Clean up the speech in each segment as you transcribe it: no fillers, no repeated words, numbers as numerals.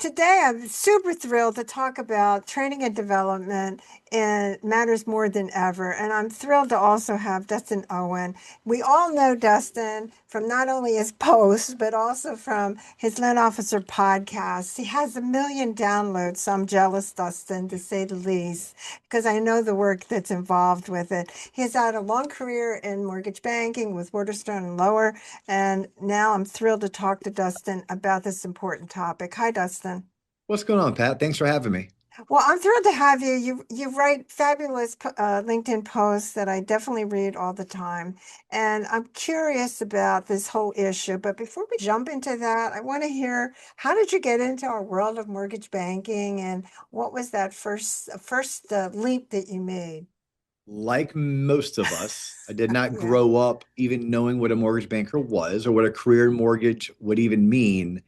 Today, I'm super thrilled to talk about training and development and matters more than ever. And I'm thrilled to also have Dustin Owen. We all know Dustin from not only his posts, but also from his Loan Officer podcast. He has 1 million downloads, so I'm jealous, Dustin, to say the least, because I know the work that's involved with it. He has had a long career in mortgage banking with Waterstone and Lower, and now I'm thrilled to talk to Dustin about this important topic. Hi, Dustin. What's going on, Pat? Thanks for having me. Well, I'm thrilled to have you. You write fabulous LinkedIn posts that I definitely read all the time, and I'm curious about this whole issue. But before we jump into that, I want to hear, how did you get into our world of mortgage banking, and what was that first leap that you made? Like most of us, I did not Yeah. grow up even knowing what a mortgage banker was or what a career in mortgage would even mean.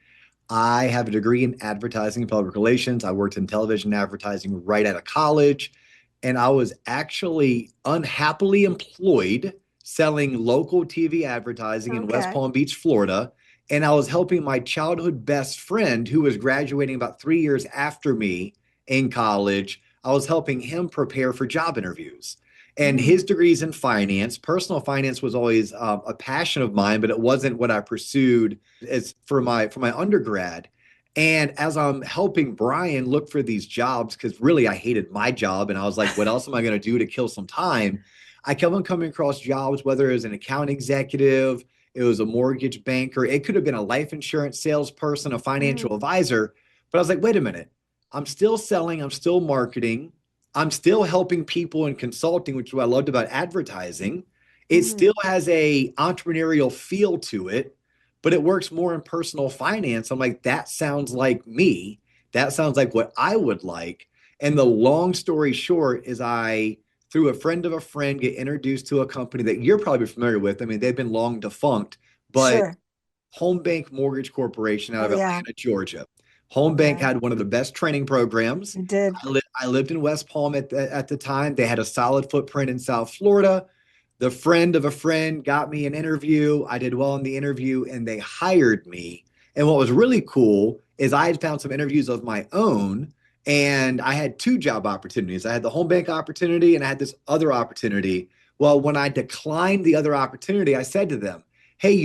I have a degree in advertising and public relations. I worked in television advertising right out of college, and I was actually unhappily employed selling local TV advertising in West Okay. Palm Beach, Florida. And I was helping my childhood best friend, who was graduating about 3 years after me in college. I was helping him prepare for job interviews. And Mm, his degrees in finance. Personal finance was always a passion of mine, but it wasn't what I pursued as for my undergrad. And as I'm helping Brian look for these jobs, because really I hated my job, and I was like, what else am I going to do to kill some time? I kept on coming across jobs, whether it was an account executive, it was a mortgage banker, it could have been a life insurance salesperson, a financial mm, advisor. But I was like, wait a minute, I'm still selling, I'm still marketing, I'm still helping people in consulting, which is what I loved about advertising. It mm. still has a entrepreneurial feel to it, but it works more in personal finance. I'm like, that sounds like me. That sounds like what I would like. And the long story short is I, through a friend of a friend, get introduced to a company that you're probably familiar with. I mean, they've been long defunct, but Sure. Home Bank Mortgage Corporation out Oh, of yeah. Atlanta, Georgia. Home Bank Yeah. had one of the best training programs. You did. I lived in West Palm at the time. They had a solid footprint in South Florida. The friend of a friend got me an interview. I did well in the interview and they hired me. And what was really cool is I had found some interviews of my own, and I had two job opportunities. I had the home bank opportunity and I had this other opportunity. Well, when I declined the other opportunity, I said to them, hey,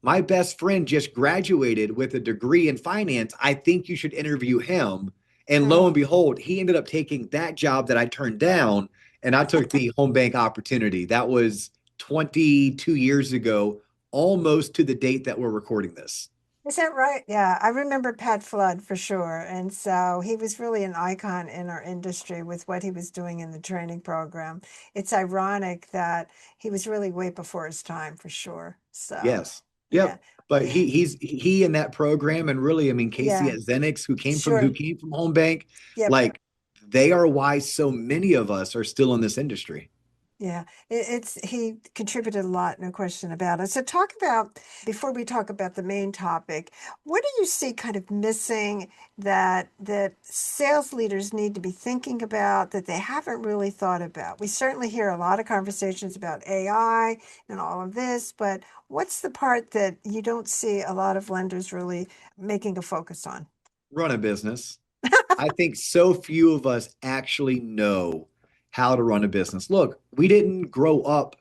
my best friend just graduated with a degree in finance. I think you should interview him. And lo and Oh. behold, he ended up taking that job that I turned down, and I took the home bank opportunity. That was 22 years ago, almost to the date that we're recording this. Is that right? Yeah, I remember Pat Flood for sure. And so he was really an icon in our industry with what he was doing in the training program. It's ironic that he was really way before his time for sure. So, Yes. yeah. Yep. But he in that program, and really, I mean, Casey Yeah, at Zenix, who sure. came from home bank, Yep. like they are why so many of us are still in this industry. Yeah, it's he contributed a lot, no question about it. So talk about, before we talk about the main topic, what do you see kind of missing that sales leaders need to be thinking about that they haven't really thought about? We certainly hear a lot of conversations about AI and all of this, but what's the part that you don't see a lot of lenders really making a focus on? Run a business. I think so few of us actually know how to run a business. Look, we didn't grow up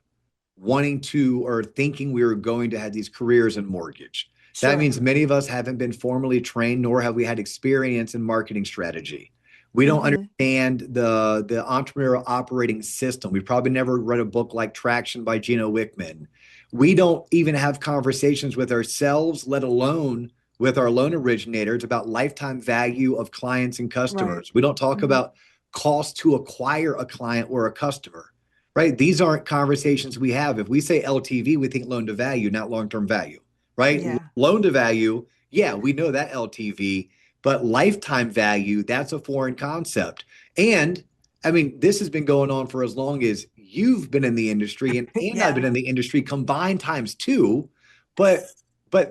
wanting to or thinking we were going to have these careers in mortgage. That Sure. means many of us haven't been formally trained, nor have we had experience in marketing strategy. We don't Mm-hmm. understand the entrepreneurial operating system. We've probably never read a book like Traction by Gino Wickman. We don't even have conversations with ourselves, let alone with our loan originators, about lifetime value of clients and Right. customers. We don't talk Mm-hmm. about cost to acquire a client or a customer, right? These aren't conversations we have. If we say LTV, we think loan to value, not long term value, right? Yeah. Loan to value, yeah, we know that LTV, but lifetime value, that's a foreign concept. And I mean, this has been going on for as long as you've been in the industry, and I've Yeah. been in the industry combined times two, but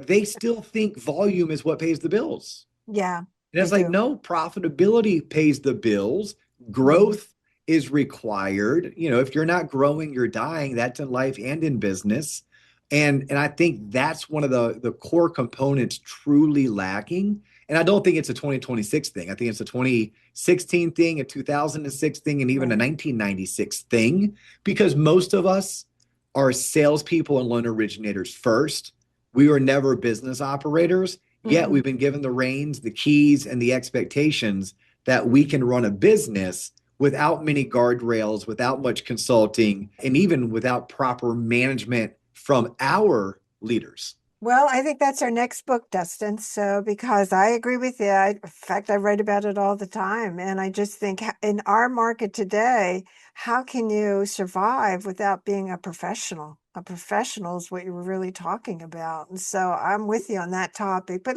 they still think volume is what pays the bills. Yeah, And they it's like, do. no, profitability pays the bills. Mm-hmm. Growth is required. If you're not growing, you're dying. That's in life and in business. And I think that's one of the core components truly lacking. And I don't think it's a 2026 thing. I think it's a 2016 thing, a 2006 thing, and even a Right. 1996 thing, because most of us are salespeople and loan originators first. We were never business operators, yet Hmm. we've been given the reins, the keys, and the expectations that we can run a business without many guardrails, without much consulting, and even without proper management from our leaders. Well, I think that's our next book, Dustin. So, because I agree with you, in fact, I write about it all the time. And I just think in our market today, how can you survive without being a professional? A professional is what you were really talking about. And so I'm with you on that topic. But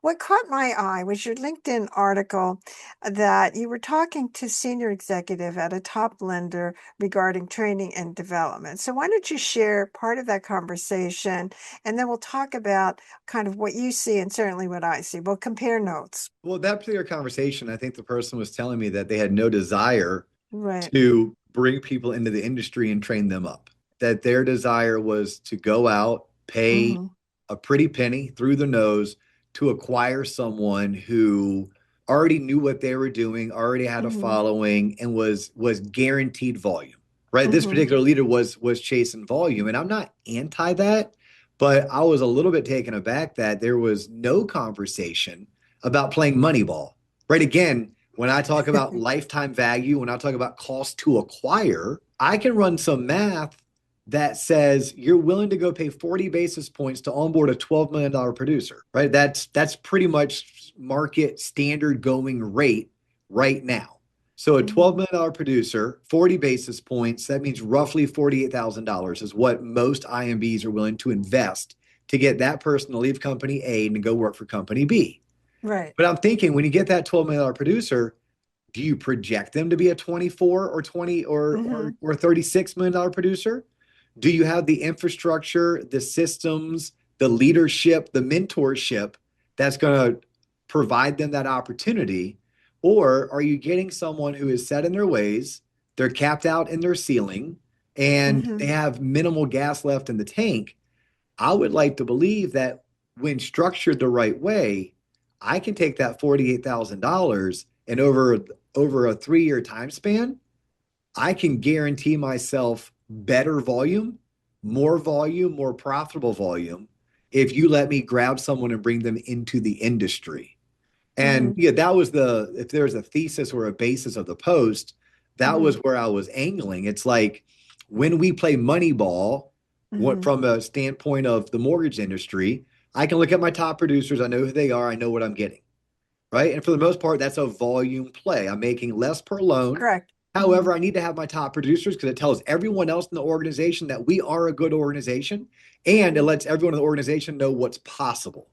what caught my eye was your LinkedIn article that you were talking to senior executive at a top lender regarding training and development. So, why don't you share part of that conversation? And then we'll talk about kind of what you see and certainly what I see. We'll compare notes. Well, that particular conversation, I think the person was telling me that they had no desire Right. to bring people into the industry and train them up. That their desire was to go out, pay Mm-hmm. a pretty penny through the nose to acquire someone who already knew what they were doing, already had a Mm-hmm. following, and was guaranteed volume. Right? This Mm-hmm. particular leader was chasing volume, and I'm not anti that, but I was a little bit taken aback that there was no conversation about playing Moneyball. Right? Again, when I talk about lifetime value, when I talk about cost to acquire, I can run some math that says you're willing to go pay 40 basis points to onboard a $12 million producer, right? That's pretty much market standard going rate right now. So a $12 Mm-hmm. million producer, 40 basis points, that means roughly $48,000 is what most IMBs are willing to invest to get that person to leave company A and to go work for company B. Right. But I'm thinking when you get that $12 million producer, do you project them to be a 24 or 20 Mm-hmm. or $36 million producer? Do you have the infrastructure, the systems, the leadership, the mentorship that's going to provide them that opportunity? Or are you getting someone who is set in their ways, they're capped out in their ceiling, and Mm-hmm. they have minimal gas left in the tank? I would like to believe that when structured the right way, I can take that $48,000 and over a 3 year time span, I can guarantee myself better volume, more profitable volume if you let me grab someone and bring them into the industry. And Mm-hmm. yeah, that was if there's a thesis or a basis of the post, that Mm-hmm. was where I was angling. It's like when we play Moneyball, what Mm-hmm. from a standpoint of the mortgage industry, I can look at my top producers, I know who they are, I know what I'm getting, right? And for the most part, that's a volume play. I'm making less per loan. Correct. Mm-hmm. However, I need to have my top producers because it tells everyone else in the organization that we are a good organization and it Mm-hmm. lets everyone in the organization know what's possible.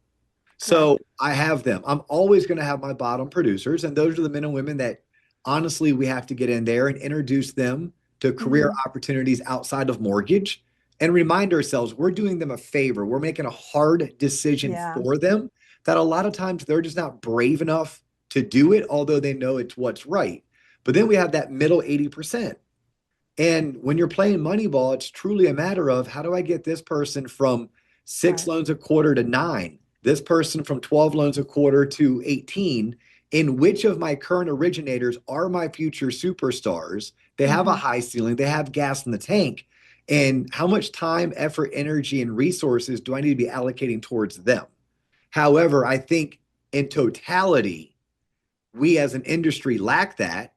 So Correct. I have them. I'm always going to have my bottom producers, and those are the men and women that honestly we have to get in there and introduce them to career Mm-hmm. opportunities outside of mortgage and remind ourselves we're doing them a favor. We're making a hard decision Yeah. for them that a lot of times they're just not brave enough to do it, although they know it's what's right. But then we have that middle 80%. And when you're playing Moneyball, it's truly a matter of how do I get this person from six Right. loans a quarter to nine, this person from 12 loans a quarter to 18, in which of my current originators are my future superstars? They have a Mm-hmm. high ceiling, they have gas in the tank. And how much time, effort, energy, and resources do I need to be allocating towards them? However, I think in totality, we as an industry lack that.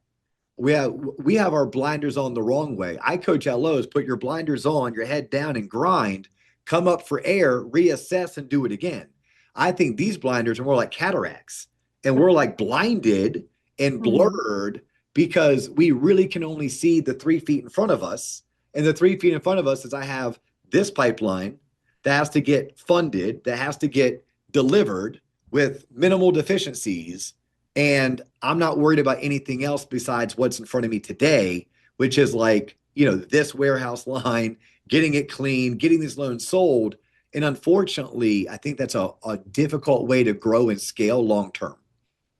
We have our blinders on the wrong way. I coach LOs, put your blinders on, your head down and grind, come up for air, reassess and do it again. I think these blinders are more like cataracts and we're like blinded and Mm-hmm. blurred because we really can only see the 3 feet in front of us. And the 3 feet in front of us is I have this pipeline that has to get funded, that has to get delivered with minimal deficiencies, and I'm not worried about anything else besides what's in front of me today, which is like, this warehouse line, getting it clean, getting these loans sold. And unfortunately, I think that's a difficult way to grow and scale long term.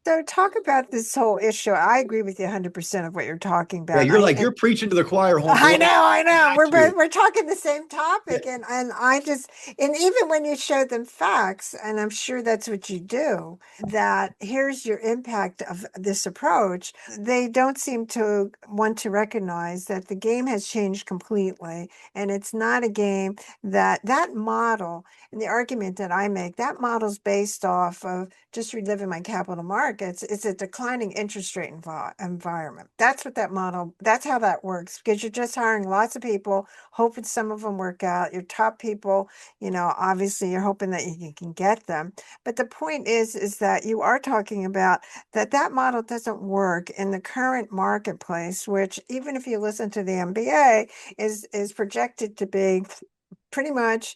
So talk about this whole issue. I agree with you 100% of what you're talking Yeah, about. you're I like, and you're preaching to the choir, I homeboy. know, I I know. got you. We're talking the same Yeah. topic, and I just and even when you show them facts, and I'm sure that's what you do, that here's your impact of this approach, they don't seem to want to recognize that the game has changed completely, and it's not a game that model and the argument that I make, that model's based off of just reliving my capital markets. It's a declining interest rate environment. That's what that model, that's how that works, because you're just hiring lots of people, hoping some of them work out. Your top people, obviously you're hoping that you can get them. But the point is that you are talking about that model doesn't work in the current marketplace, which even if you listen to the MBA is projected to be pretty much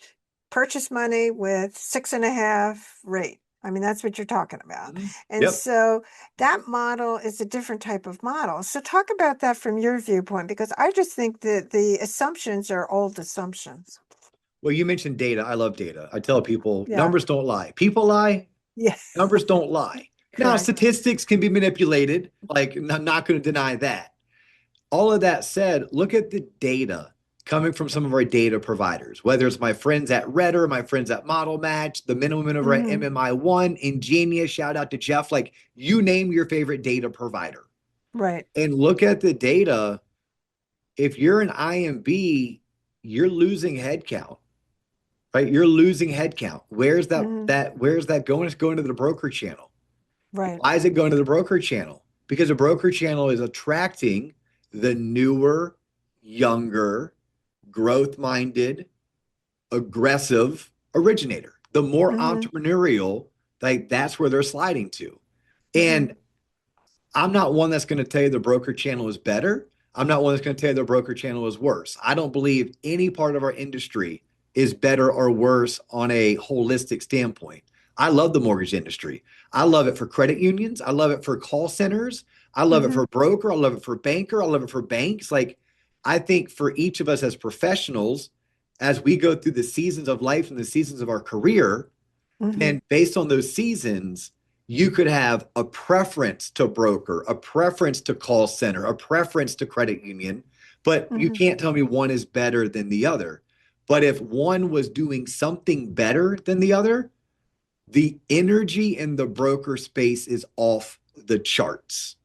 purchase money with 6.5 rate. I mean, that's what you're talking about. Mhm. And Yep. so that model is a different type of model. So talk about that from your viewpoint, because I just think that the assumptions are old assumptions. Well, you mentioned data. I love data. I tell people Yeah. numbers don't lie. People lie, Yeah. numbers don't lie. Now, Correct. statistics can be manipulated. Like, I'm not going to deny that. All of that said, look at the data coming from some of our data providers, whether it's my friends at Redder, my friends at Model Match, the minimum over at Hmm. MMI1, Ingenious, shout out to Jeff. Like, you name your favorite data provider Right. and look at the data. If you're an IMB, you're losing headcount, right? You're losing headcount. Hmm. Where's that going? It's going to the broker channel. Right. Why is it going to the broker channel? Because the broker channel is attracting the newer, younger, growth minded, aggressive originator. The more Hmm. entrepreneurial, like that's where they're sliding to. Hmm. And I'm not one that's going to tell you the broker channel is better. I'm not one that's going to tell you the broker channel is worse. I don't believe any part of our industry is better or worse on a holistic standpoint. I love the mortgage industry. I love it for credit unions. I love it for call centers. I love it Hmm. for broker. I love it for banker. I love it for banks. Like, I think for each of us as professionals, as we go through the seasons of life and the seasons of our career, Hmm. then based on those seasons, you could have a preference to broker, a preference to call center, a preference to credit union, but you Hmm. can't tell me one is better than the other. But if one was doing something better than the other, the energy in the broker space is off the charts.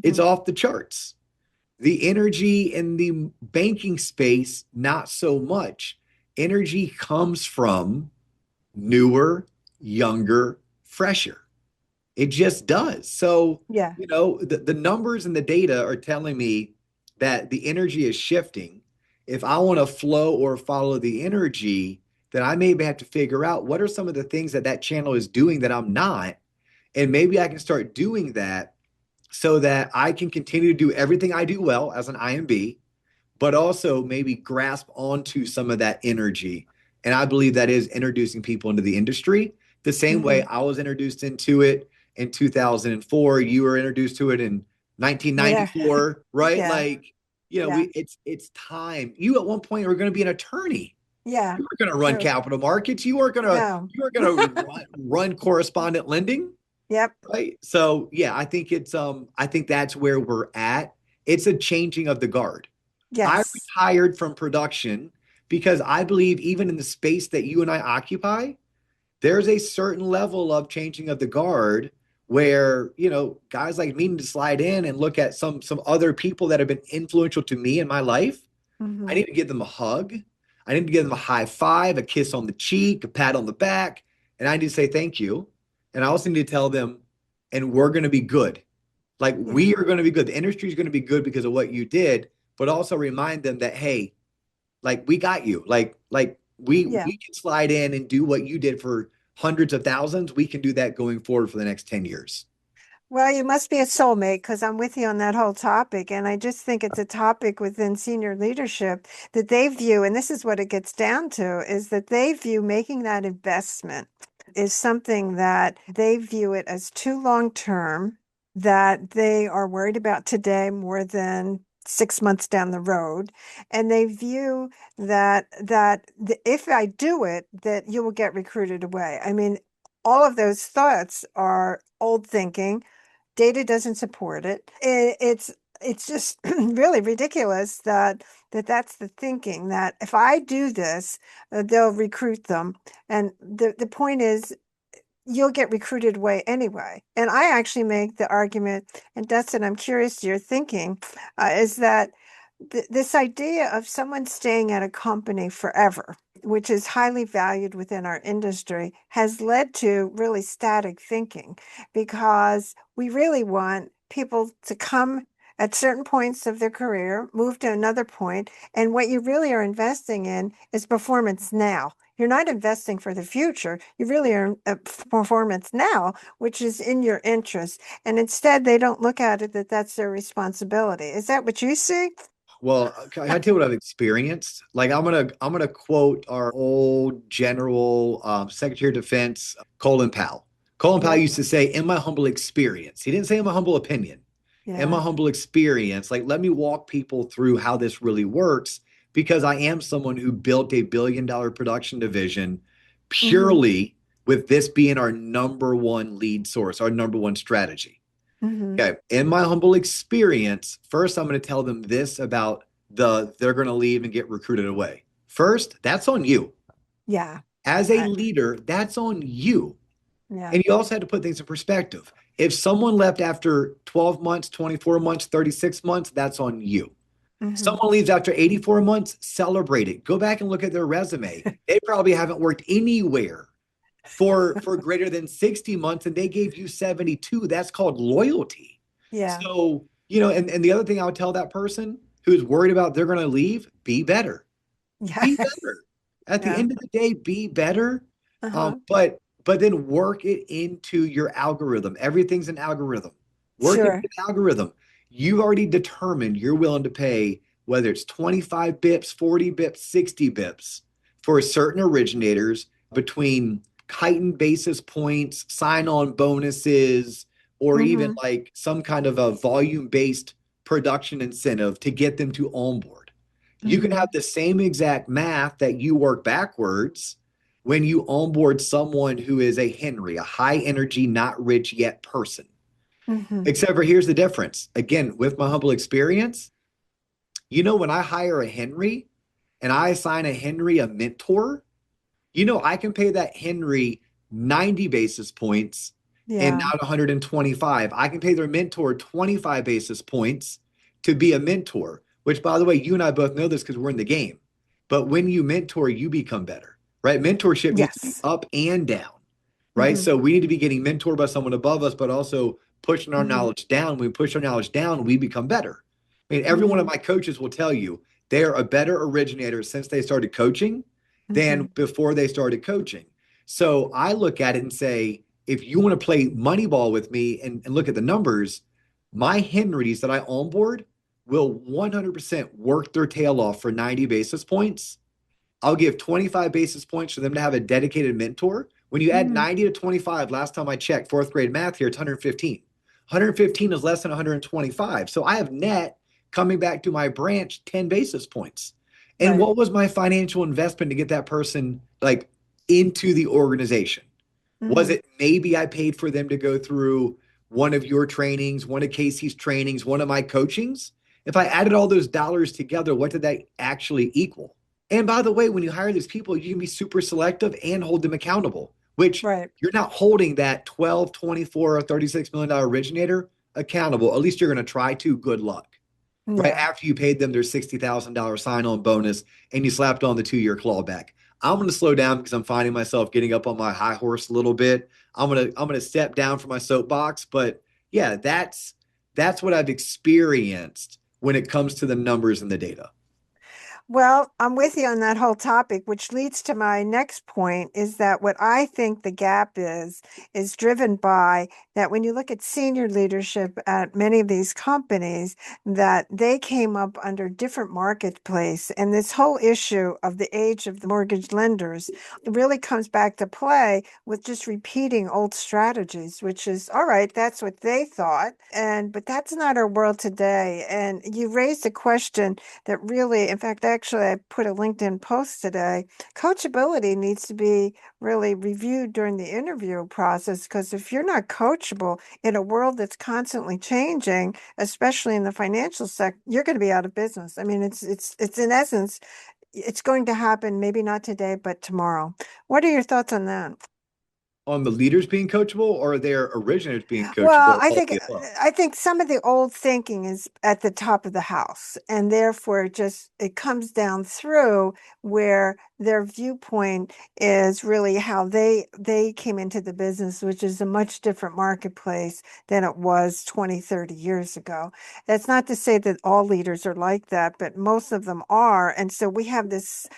It's Hmm. off the charts. The energy in the banking space, not so much. Energy comes from newer, younger, fresher. It just does. So, Yeah. the numbers and the data are telling me that the energy is shifting. If I want to flow or follow the energy, then I maybe have to figure out what are some of the things that that channel is doing that I'm not. And maybe I can start doing that so that I can continue to do everything I do well as an IMB, but also maybe grasp onto some of that energy. And I believe that is introducing people into the industry the same way Hmm. I was introduced into it in 2004. You were introduced to it in Yeah. 1994, right? Yeah. Like, Yeah. it's time. You at one point were going to be an attorney. Yeah. You weren't going to run True. capital markets. No. You weren't going to run correspondent lending, Yep. right? So yeah, I think that's where we're at. It's a changing of the guard. I Yes. retired from production because I believe even in the space that you and I occupy, there's a certain level of changing of the guard where, guys like me need to slide in and look at some other people that have been influential to me in my life. I Hmm. need to give them a hug. I need to give them a high five, a kiss on the cheek, a pat on the back, and I need to say thank you. And I also need to tell them, and we're going to be good. Like, Yeah. we are going to be good. The industry is going to be good because of what you did, but also remind them that, hey, like, we got you. Like Yeah. we can slide in and do what you did for hundreds of thousands. We can do that going forward for the next 10 years. Well, you must be a soulmate because I'm with you on that whole topic. And I just think it's a topic within senior leadership that they view, and this is what it gets down to, is that they view making that investment is something that they view it as too long term, that they are worried about today more than 6 months down the road. And they view if I do it, that you will get recruited away. I mean, all of those thoughts are old thinking. Data doesn't support it. It's just really ridiculous that's the thinking that if I do this, they'll recruit them. And the point is, you'll get recruited away anyway. And I actually make the argument, and Dustin, I'm curious to your thinking, is that this idea of someone staying at a company forever, which is highly valued within our industry, has led to really static thinking because we really want people to come at certain points of their career, move to another point, and what you really are investing in is performance now. You're not investing for the future. You really are performance now, which is in your interest. And instead, they don't look at it that that's their responsibility. Is that what you see? Well, can I tell you what I've experienced? Like I'm gonna quote our old General Secretary of Defense, Colin Powell. Colin Powell Yeah, used to say, "In my humble experience," he didn't say "in my humble opinion." In yeah. my humble experience, like let me walk people through how this really works because I am someone who built a billion-dollar production division Mm-hmm. purely with this being our number one lead source, our number one strategy. Mm-hmm. Okay. In my humble experience, first I'm going to tell them this about they're going to leave and get recruited away. First, that's on you. Yeah. As a I, leader, that's on you. yeah. And you also had to put things in perspective. If someone left after 12 months, 24 months, 36 months, that's on you. Mm-hmm. Someone leaves after 84 months, celebrate it. Go back and look at their resume. They probably haven't worked anywhere for greater than 60 months and they gave you 72. That's called loyalty. Yeah. So, and the other thing I would tell that person who's worried about they're going to leave, be better. Be Yes. better. At the Yeah. end of the day, be better. Uh-huh. But then work it into your algorithm. Everything's an algorithm. Work it into Sure. the algorithm. You've already determined you're willing to pay whether it's 25 bips, 40 bips, 60 bips for certain originators between heightened basis points, sign-on bonuses, or even Mm-hmm. like some kind of a volume-based production incentive to get them to onboard. You can Mm-hmm. have the same exact math that you work backwards when you onboard someone who is a Henry, a high energy, not rich yet person. Mm-hmm. Except for here's the difference. Again, with my humble experience, when I hire a Henry and I assign a Henry a mentor, I can pay that Henry 90 basis points and Yeah. not 125. I can pay their mentor 25 basis points to be a mentor, which, by the way, you and I both know this because we're in the game. But when you mentor, you become better, right? Mentorship needs to be Yes. up and down, right? Mm-hmm. So we need to be getting mentored by someone above us, but also pushing our Mm-hmm. knowledge down. When we push our knowledge down, we become better. I mean, every one of Mm-hmm. my coaches will tell you they are a better originator since they started coaching Mm-hmm. than before they started coaching. So I look at it and say, if you want to play Moneyball with me and look at the numbers, my Henrys that I onboard will 100% work their tail off for 90 basis points. I'll give 25 basis points for them to have a dedicated mentor. When you add Mm-hmm. 90 to 25, last time I checked, fourth grade math here, it's 115. 115 is less than 125. So I have net coming back to my branch 10 basis points. And Right. what was my financial investment to get that person like into the organization? Was Mm-hmm. it maybe I paid for them to go through one of your trainings, one of Casey's trainings, one of my coachings? If I added all those dollars together, what did that actually equal? And by the way, when you hire these people, you can be super selective and hold them accountable, which Right. you're not holding that 12, 24, or $36 million originator accountable. At least you're going to try to. Good luck. Right Yeah. after you paid them their $60,000 sign on bonus and you slapped on the 2 year clawback. I'm going to slow down because I'm finding myself getting up on my high horse a little bit. I'm going to step down from my soapbox, but yeah, that's what I've experienced when it comes to the numbers and the data. Well, I'm with you on that whole topic, which leads to my next point is that what I think the gap is driven by that when you look at senior leadership at many of these companies, that they came up under different marketplace. And this whole issue of the age of the mortgage lenders really comes back to play with just repeating old strategies, which is all right, that's what they thought. But that's not our world today. And you raised a question that really, in fact, I I put a LinkedIn post today. Coachability needs to be really reviewed during the interview process because if you're not coachable in a world that's constantly changing, especially in the financial sector, you're going to be out of business. I mean, it's in essence, it's going to happen, maybe not today, but tomorrow. What are your thoughts on that? On the leaders being coachable or their originators being Well, coachable, all of the above? I think some of the old thinking is at the top of the house, and therefore it comes down through where their viewpoint is really how they came into the business, which is a much different marketplace than it was 20, 30 years ago. That's not to say that all leaders are like that, but most of them are. And so we have this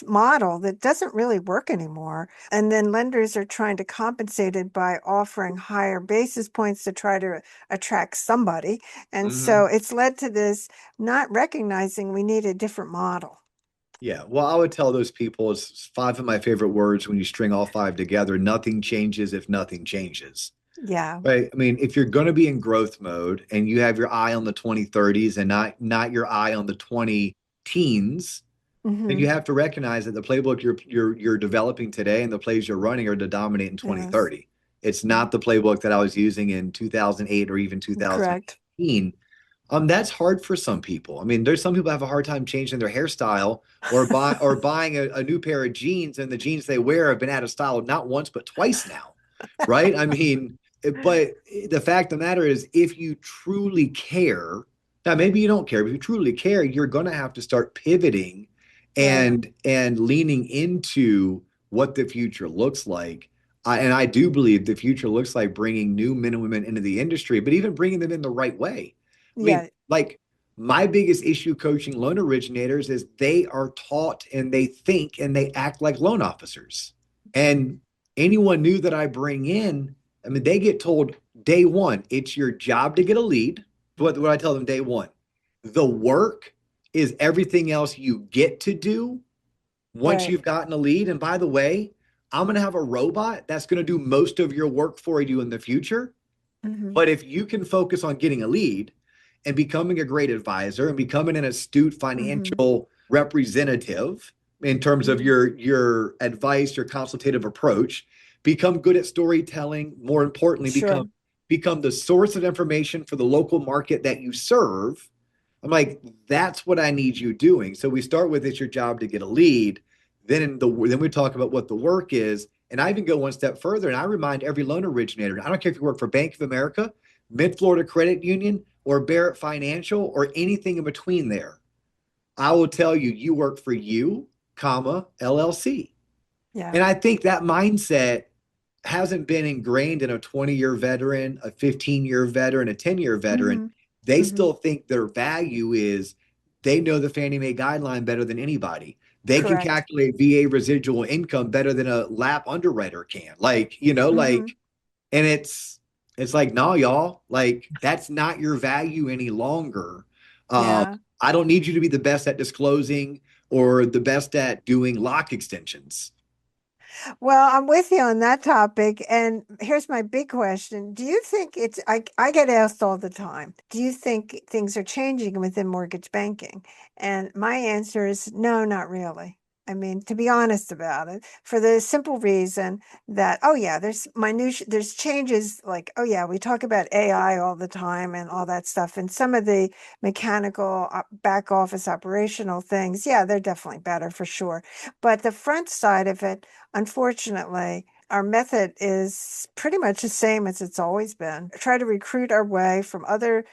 model that doesn't really work anymore. And then lenders are trying to compensate it by offering higher basis points to try to attract somebody. And so Hmm. it's led to this not recognizing we need a different model. Yeah. Well, I would tell those people it's five of my favorite words when you string all five together. Nothing changes if nothing changes. Yeah. Right. I mean, if you're going to be in growth mode and you have your eye on the 2030s and not your eye on the 20 teens, then Hmm. you have to recognize that the playbook you're developing today and the plays you're running are to dominate in Yes. 2030. It's not the playbook that I was using in 2008 or even Correct. 2018. That's hard for some people. I mean, there's some people have a hard time changing their hairstyle or buying a new pair of jeans, and the jeans they wear have been out of style not once but twice now, right? I mean, but the fact of the matter is, if you truly care, now maybe you don't care, but if you truly care, you're going to have to start pivoting Right. and leaning into what the future looks like. And I do believe the future looks like bringing new men and women into the industry, but even bringing them in the right way. I mean, Yeah. like my biggest issue coaching loan originators is they are taught and they think and they act like loan officers. And anyone new that I bring in, I mean, they get told day one, it's your job to get a lead. What I tell them day one, the work is everything else you get to do once Right. you've gotten a lead. And by the way, I'm going to have a robot that's going to do most of your work for you in the future. Hmm. But if you can focus on getting a lead and becoming a great advisor and becoming an astute Hmm. financial representative in terms of Hmm. your advice, your consultative approach, become good at storytelling, more importantly, Sure. become the source of information for the local market that you serve. I'm like, that's what I need you doing. So we start with it's your job to get a lead. Then we talk about what the work is. And I even go one step further and I remind every loan originator, I don't care if you work for Bank of America, Mid Florida Credit Union, or Barrett Financial, or anything in between there. I will tell you, you work for you, comma, LLC. Yeah. And I think that mindset hasn't been ingrained in a 20-year veteran, a 15-year veteran, a 10-year veteran. Hmm. They Hmm. still think their value is they know the Fannie Mae guideline better than anybody. They can Correct. calculate VA residual income better than a lap underwriter can. Hmm. And it's like, no, y'all, like that's not your value any longer. Um, Yeah. I don't need you to be the best at disclosing or the best at doing lock extensions. Well, I'm with you on that topic. And here's my big question. Do you think I get asked all the time, do you think things are changing within mortgage banking? And my answer is no, not really. I mean, to be honest about it, for the simple reason that, oh yeah, there's changes like, oh yeah, we talk about AI all the time and all that stuff. And some of the mechanical back office operational things, yeah, they're definitely better for sure. But the front side of it, unfortunately, our method is pretty much the same as it's always been. Try to recruit our way from other,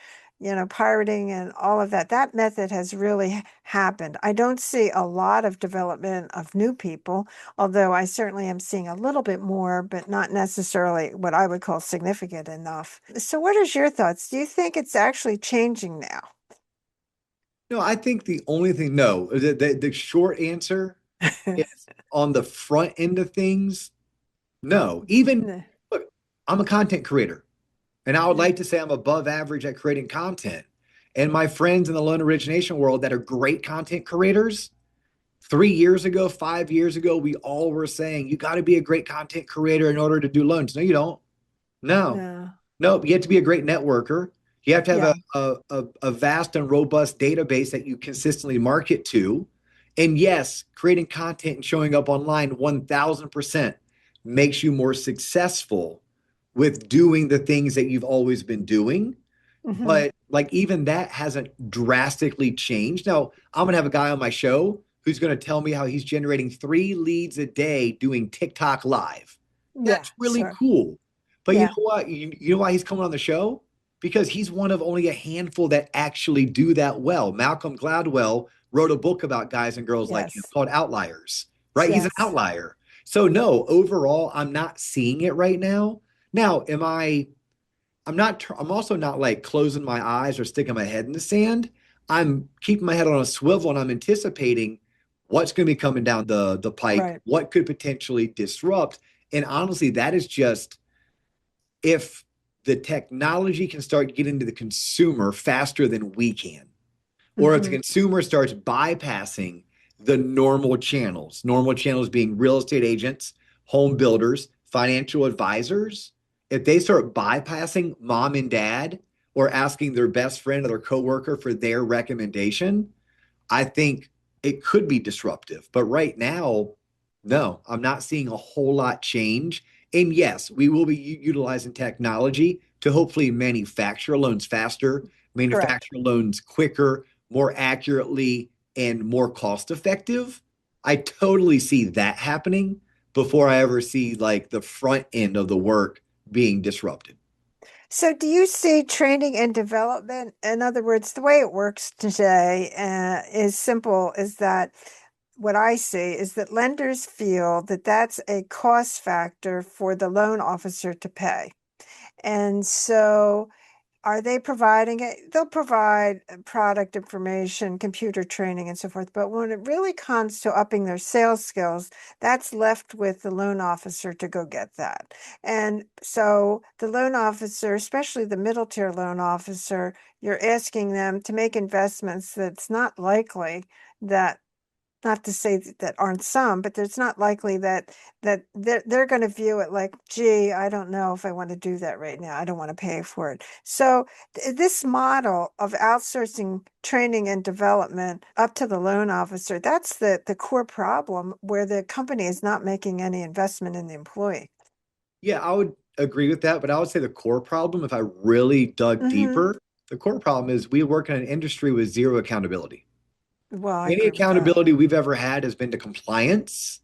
pirating and all of that. That method has really happened. I don't see a lot of development of new people, although I certainly am seeing a little bit more, but not necessarily what I would call significant enough. So, what is your thoughts? Do you think it's actually changing now? No, I think the only thing, no, the short answer is on the front end of things, no. Even, No, look, I'm a content creator, and I would yeah, like to say I'm above average at creating content. And my friends in the loan origination world that are great content creators, 3 years ago, 5 years ago, we all were saying, you got to be a great content creator in order to do loans. No, you don't. No, no, no, you have to be a great networker. You have to have yeah, a vast and robust database that you consistently market to. And yes, creating content and showing up online 1000% makes you more successful with doing the things that you've always been doing. Hmm. But like even that hasn't drastically changed. Now, I'm going to have a guy on my show who's going to tell me how he's generating 3 leads a day doing TikTok live. Yeah, That's really sure. cool. But you know Yeah. what? You know why he's coming on the show? Because he's one of only a handful that actually do that well. Malcolm Gladwell wrote a book about guys and girls like him Yes. called Outliers, right? He's an Yes. outlier. So no, overall, I'm not seeing it right now. Now, I'm also not like closing my eyes or sticking my head in the sand. I'm keeping my head on a swivel and I'm anticipating what's going to be coming down the pike, Right. what could potentially disrupt. And honestly, that is just if the technology can start getting to the consumer faster than we can, or if the Hmm. consumer starts bypassing the normal channels being real estate agents, home builders, financial advisors, if they start bypassing mom and dad or asking their best friend or their coworker for their recommendation, I think it could be disruptive. But right now, no, I'm not seeing a whole lot change. And yes, we will be utilizing technology to hopefully manufacture loans faster, Correct. manufacture loans quicker, more accurately, and more cost effective. I totally see that happening before I ever see like the front end of the work being disrupted. So, do you see training and development? In other words, the way it works today is simple, is that what I see is that lenders feel that that's a cost factor for the loan officer to pay. And so are they providing it? They'll provide product information, computer training, and so forth. But when it really comes to upping their sales skills, that's left with the loan officer to go get that. And so the loan officer, especially the middle tier loan officer, you're asking them to make investments that's not likely that, not to say that aren't some, but it's not likely that they're going to view it like, gee, I don't know if I want to do that right now. I don't want to pay for it. So this model of outsourcing training and development up to the loan officer, that's the core problem where the company is not making any investment in the employee. Yeah, I would agree with that, but I would say the core problem, if I really dug Hmm. deeper, the core problem is we work in an industry with zero accountability. Well, I Any agree with that. accountability we've ever had has been to compliance.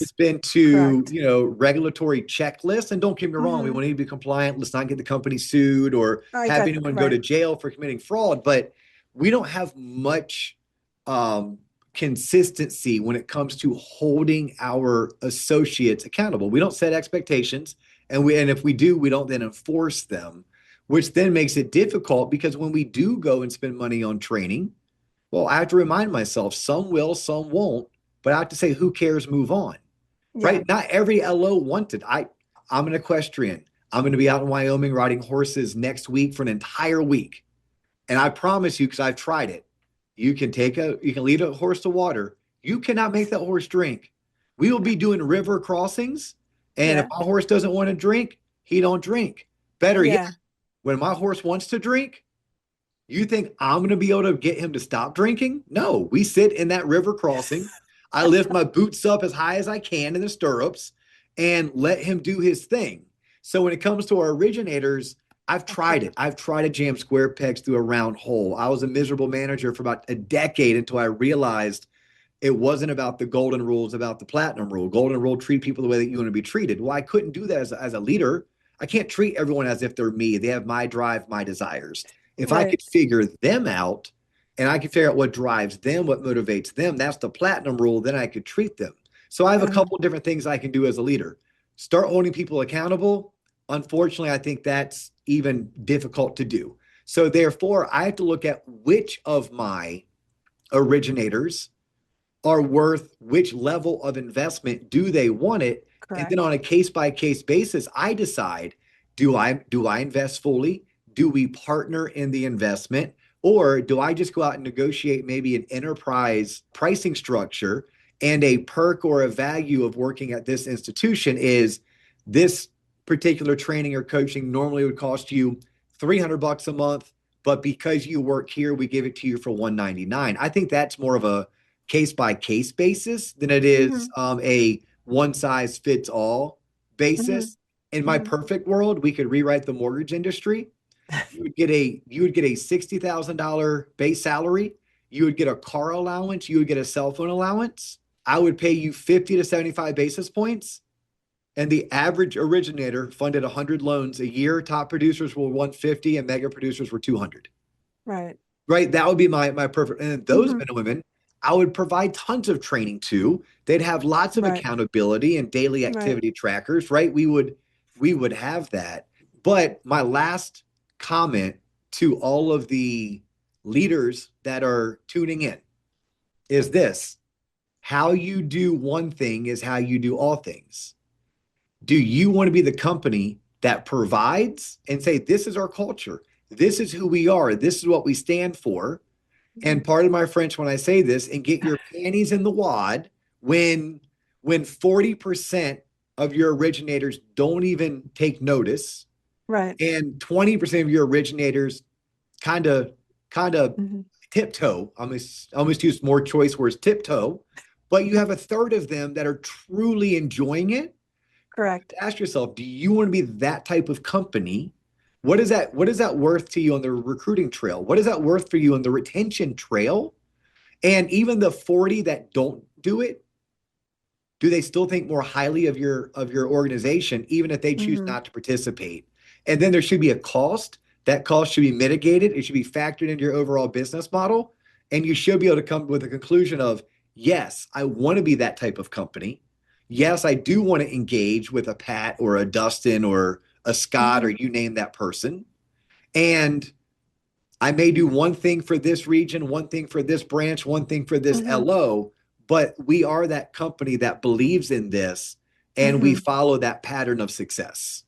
It's Yes, been to, correct. regulatory checklists. And don't get me wrong, we Hmm. want to be compliant. Let's not get the company sued or I have got anyone go to right. jail for committing fraud. But we don't have much um, consistency when it comes to holding our associates accountable. We don't set expectations, and if we do, we don't then enforce them, which then makes it difficult because when we do go and spend money on training, well, I have to remind myself some will, some won't, but I have to say, who cares? Move on, Yeah, right? Not every LO wanted. I'm an equestrian. I'm going to be out in Wyoming riding horses next week for an entire week. And I promise you, because I've tried it, you can lead a horse to water. You cannot make that horse drink. We will be doing river crossings. And if yeah, my horse doesn't want to drink, he don't drink. Better yet, yeah, when my horse wants to drink, you think I'm going to be able to get him to stop drinking? No, we sit in that river crossing. I lift my boots up as high as I can in the stirrups and let him do his thing. So when it comes to our originators, I've tried it. I've tried to jam square pegs through a round hole. I was a miserable manager for about a decade until I realized it wasn't about the golden rule, it's about the platinum rule. Golden rule, treat people the way that you want to be treated. Well, I couldn't do that as a leader. I can't treat everyone as if they're me. They have my drive, my desires. If I right. could figure them out and I could figure out what drives them, what motivates them, that's the platinum rule, then I could treat them. So I have a Uh-huh. couple of different things I can do as a leader. Start holding people accountable. Unfortunately, I think that's even difficult to do. So therefore, I have to look at which of my originators are worth which level of investment do they want it, and then Correct. on a case by case basis I decide, do I invest fully, do we partner in the investment, or do I just go out and negotiate maybe an enterprise pricing structure, and a perk or a value of working at this institution is this particular training or coaching normally would cost you $300 a month, but because you work here we give it to you for $199. I think that's more of a case by case basis than it is Mhm. a one size fits all Mhm. basis. In my Mhm. perfect world, we could rewrite the mortgage industry. You would get a $60,000 base salary. You would get a car allowance. You would get a cell phone allowance. I would pay you 50 to 75 basis points. And the average originator funded 100 loans a year. Top producers were 150 and mega producers were 200. Right. Right? That would be my perfect. And those Mhm. men and women, I would provide tons of training to. They'd have lots of Right. accountability and daily Right. activity trackers, right? We would have that. But my last comment to all of the leaders that are tuning in is this: how you do one thing is how you do all things. Do you want to be the company that provides and say, this is our culture, this is who we are, this is what we stand for? Mhm. And pardon my French when I say this, and get your panties in the wad when 40% of your originators don't even take notice, Right. and 20% of your originators kind of Mhm. tiptoe. I almost use more choice words, tiptoe, but you have a third of them that are truly enjoying it. Correct. Ask yourself, do you want to be that type of company? What is that worth to you on the recruiting trail? What is that worth for you on the retention trail? And even the 40 that don't do it, do they still think more highly of your organization, even if they choose Mhm. not to participate? And then there should be a cost. That cost should be mitigated. It should be factored into your overall business model. And you should be able to come with a conclusion of, yes, I want to be that type of company. Yes, I do want to engage with a Pat or a Dustin or a Scott, or Mhm. you name that person. And I may do one thing for this region, one thing for this branch, one thing for this Mhm. LO, but we are that company that believes in this and we Mhm. follow that pattern of success.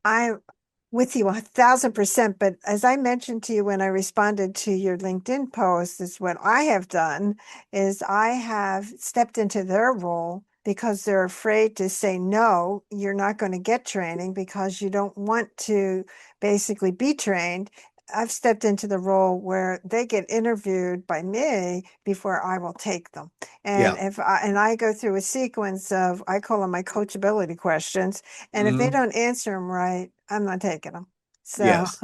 I with you 1,000%. But as I mentioned to you when I responded to your LinkedIn post, is what I have done is I have stepped into their role because they're afraid to say, no, you're not going to get training because you don't want to basically be trained. I've stepped into the role where they get interviewed by me before I will take them. And Yeah. I go through a sequence of, I call them my coachability questions, and if they Mhm. don't answer them right, I'm not taking them. So, Yes.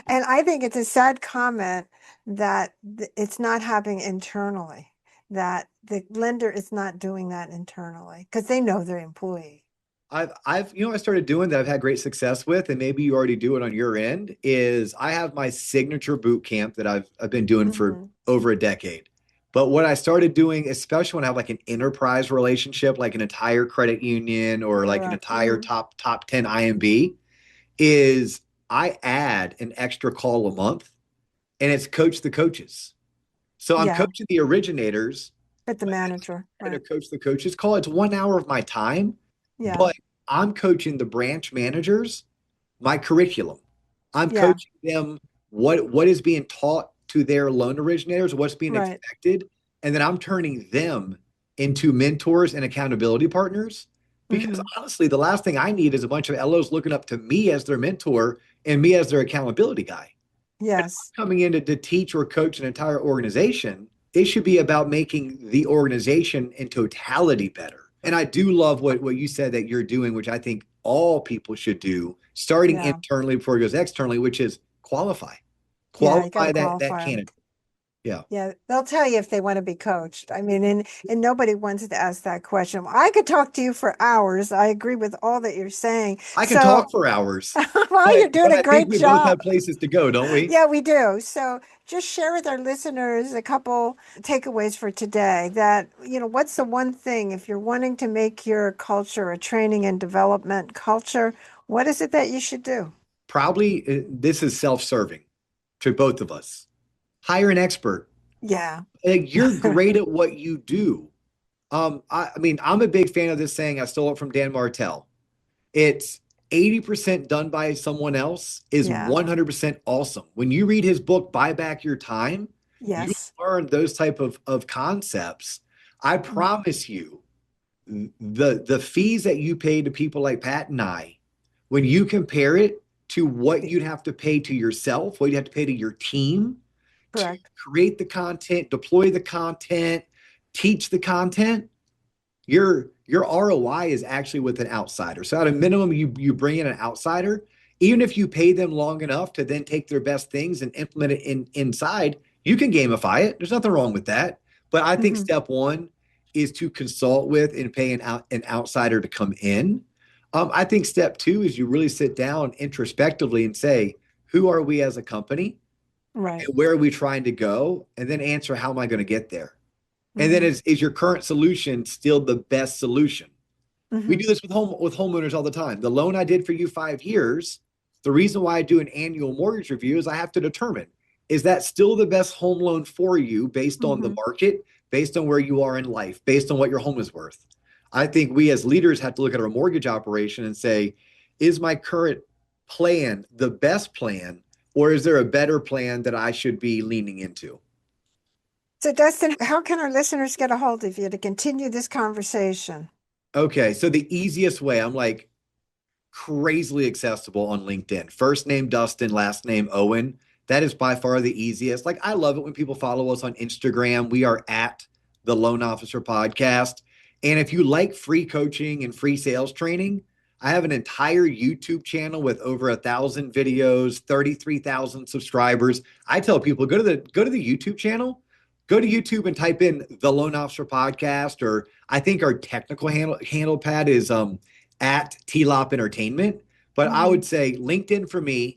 and I think it's a sad comment that it's not happening internally, that the lender is not doing that internally because they know their employee. I started doing that I've had great success with, and maybe you already do it on your end, is I have my signature boot camp that I've been doing for Hmm. over a decade. But what I started doing, especially when I have like an enterprise relationship, like an entire credit union or like an Correct. entire top 10 IMB, is I add an extra call a month, and it's coach the coaches. So I'm Yeah, coaching the originators, but the manager, and a right? coach the coaches call. It's 1 hour of my time, Yeah, but I'm coaching the branch managers my curriculum. I'm yeah, coaching them what is being taught to their loan originators, what's being right. expected, and then I'm turning them into mentors and accountability partners. Because Hmm. honestly, the last thing I need is a bunch of LOs looking up to me as their mentor and me as their accountability guy. And Yes. I'm coming in to teach or coach an entire organization. It should be about making the organization in totality better. And I do love what you said that you're doing, which I think all people should do, starting Yeah. internally before it goes externally, which is qualify. Yeah. You got to Qualify that qualify them. candidate. Yeah. Yeah, they'll tell you if they want to be coached. I mean, and nobody wants to ask that question. I could talk to you for hours. I agree with all that you're saying. I can So, talk for hours, well, but you're doing but a I think great we both have job. places to go, don't we? Yeah, we do. So, just share with our listeners a couple takeaways for today that, what's the one thing if you're wanting to make your culture a training and development culture, what is it that you should do? Probably this is self-serving to both of us. Hire an expert. Yeah. Like, you're great at what you do. I mean, I'm a big fan of this saying. I stole it from Dan Martell. It's 80% done by someone else is Yeah. 100% awesome. When you read his book, Buy Back Your Time, you Yes. learn those type of concepts. I Mm. promise you, the fees that you pay to people like Pat and I, when you compare it to what you'd have to pay to yourself, what you have to pay to your team, Correct. create the content, deploy the content, teach the content, your ROI is actually with an outsider. So at a minimum, you bring in an outsider, even if you pay them long enough to then take their best things and implement it inside, you can gamify it. There's nothing wrong with that. But I think Hmm. step one is to consult with and pay an outsider to come in. I think step two is you really sit down introspectively and say, who are we as a company Right. and where are we trying to go? And then answer, how am I going to get there? And then Hmm. is your current solution still the best solution? We Hmm. do this with homeowners all the time. The loan I did for you 5 years, the reason why I do an annual mortgage review is I have to determine, is that still the best home loan for you based on the Hmm. market, based on where you are in life, based on what your home is worth? I think we as leaders have to look at our mortgage operation and say, is my current plan the best plan, or is there a better plan that I should be leaning into? So, Dustin, how can our listeners get a hold of you to continue this conversation? Okay, so the easiest way, I'm like crazily accessible on LinkedIn. First name Dustin, last name Owen. That is by far the easiest. Like, I love it when people follow us on Instagram. We are at the Loan Officer Podcast. And if you like free coaching and free sales training, I have an entire YouTube channel with over 1,000 videos, 33,000 subscribers. I tell people, go to the YouTube channel, go to YouTube and type in the Loan Officer Podcast, or I think our technical handle pad is at TLOP Entertainment. But I Hmm. would say LinkedIn for me,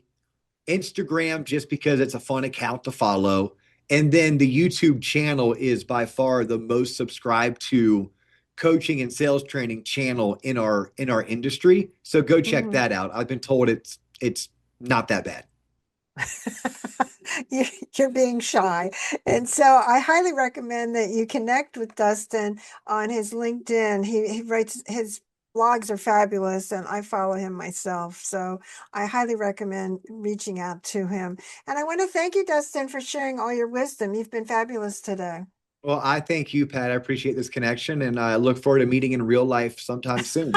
Instagram just because it's a fun account to follow. And then the YouTube channel is by far the most subscribed to coaching and sales training channel in our industry. So go check Hmm. that out. I've been told it's not that bad. You- You're being shy. And so I highly recommend that you connect with Dustin on his LinkedIn. He writes, his blogs are fabulous, and I follow him myself. So I highly recommend reaching out to him. And I want to thank you, Dustin, for sharing all your wisdom. You've been fabulous today. Well, I thank you, Pat. I appreciate this connection and I look forward to meeting in real life sometime soon.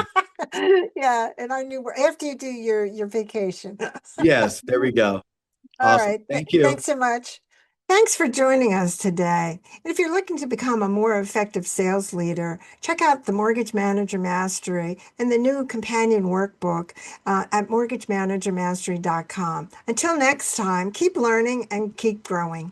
Yeah, and I knew after you do your vacation. Yes, there we go. All Awesome. right. Thank you. Thanks so much. Thanks for joining us today. And if you're looking to become a more effective sales leader, check out the Mortgage Manager Mastery and the new companion workbook at mortgagemanagermastery.com. Until next time, keep learning and keep growing.